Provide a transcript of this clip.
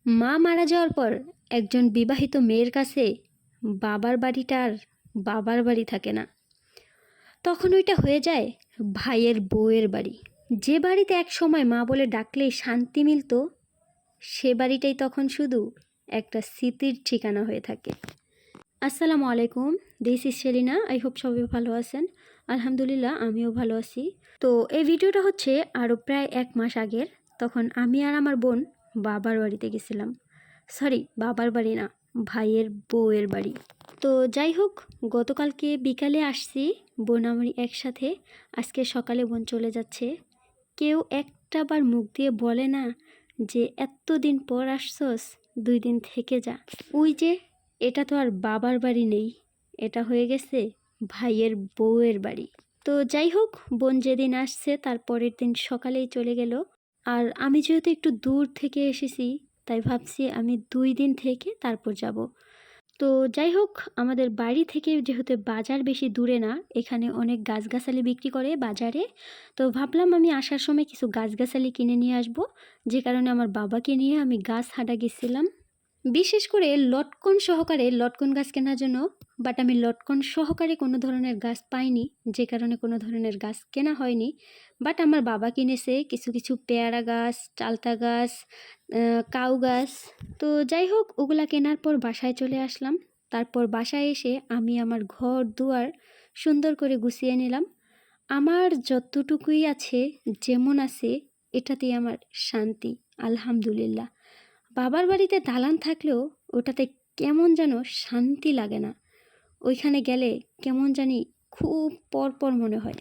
মা মারা যাওয়ার পর একজন বিবাহিত মেয়ের কাছে বাবার বাড়িটা আর বাবার বাড়ি থাকে না। তখন ওইটা হয়ে যায় ভাইয়ের বউয়ের বাড়ি। যে বাড়িতে এক সময় মা বলে ডাকলেই শান্তি মিলত, সে বাড়িটাই তখন শুধু একটা স্মৃতির ঠিকানা হয়ে থাকে। আসসালামু আলাইকুম, this is Selina. I hope সবাই ভালো আছেন। আলহামদুলিল্লাহ, আমিও ভালো আছি। তো এই ভিডিওটা হচ্ছে আরও প্রায় 1 মাস আগের। তখন আমি আর আমার বোন বাবার বাড়িতে গেছিলাম। সরি, বাবার বাড়ি না, ভাইয়ের বউয়ের বাড়ি। তো যাই হোক, গতকালকে বিকালে আসছি বোন আমি একসাথে। আজকে সকালে বোন চলে যাচ্ছে। কেউ একটা বার মুখ দিয়ে বলে না যে এতদিন পর আসছস, 2 দিন থেকে যা। ওই যে, এটা তো আর বাবার বাড়ি নেই, এটা হয়ে গেছে ভাইয়ের বউয়ের বাড়ি। তো যাই হোক, বোন যেদিন আসছে তার পরের দিন সকালেই চলে গেল। আর আমি যেহেতু একটু দূর থেকে এসেছি, তাই ভাবছি আমি 2 দিন থেকে তারপর যাব। তো যাই হোক, আমাদের বাড়ি থেকে যেহেতু বাজার বেশি দূরে না, এখানে অনেক গাছগাছালি বিক্রি করে বাজারে। তো ভাবলাম আমি আসার সময় কিছু গাছগাছালি কিনে নিয়ে আসব, যে কারণে আমার বাবাকে নিয়ে আমি গাছ হাঁটা গেছিলাম। বিশেষ করে লটকন সহকারে লটকন গাছ কেনার জন্য। বাট আমি লটকন সহকারে কোনো ধরনের গাছ পাইনি, যে কারণে কোনো ধরনের গাছ কেনা হয়নি। বাট আমার বাবা কিনেছে কিছু কিছু পেয়ারা গাছ, চালতা গাছ, কাউ গাছ। তো যাই হোক, ওগুলা কেনার পর বাসায় চলে আসলাম। তারপর বাসায় এসে আমি আমার ঘর দুয়ার সুন্দর করে গুছিয়ে নিলাম। আমার যতটুকুই আছে, যেমন আছে, এটাতেই আমার শান্তি, আলহামদুলিল্লাহ। বাবার বাড়িতে দালান থাকলেও ওটাতে কেমন যেন শান্তি লাগে না। ওইখানে গেলে কেমন জানি খুব পরপর মনে হয়।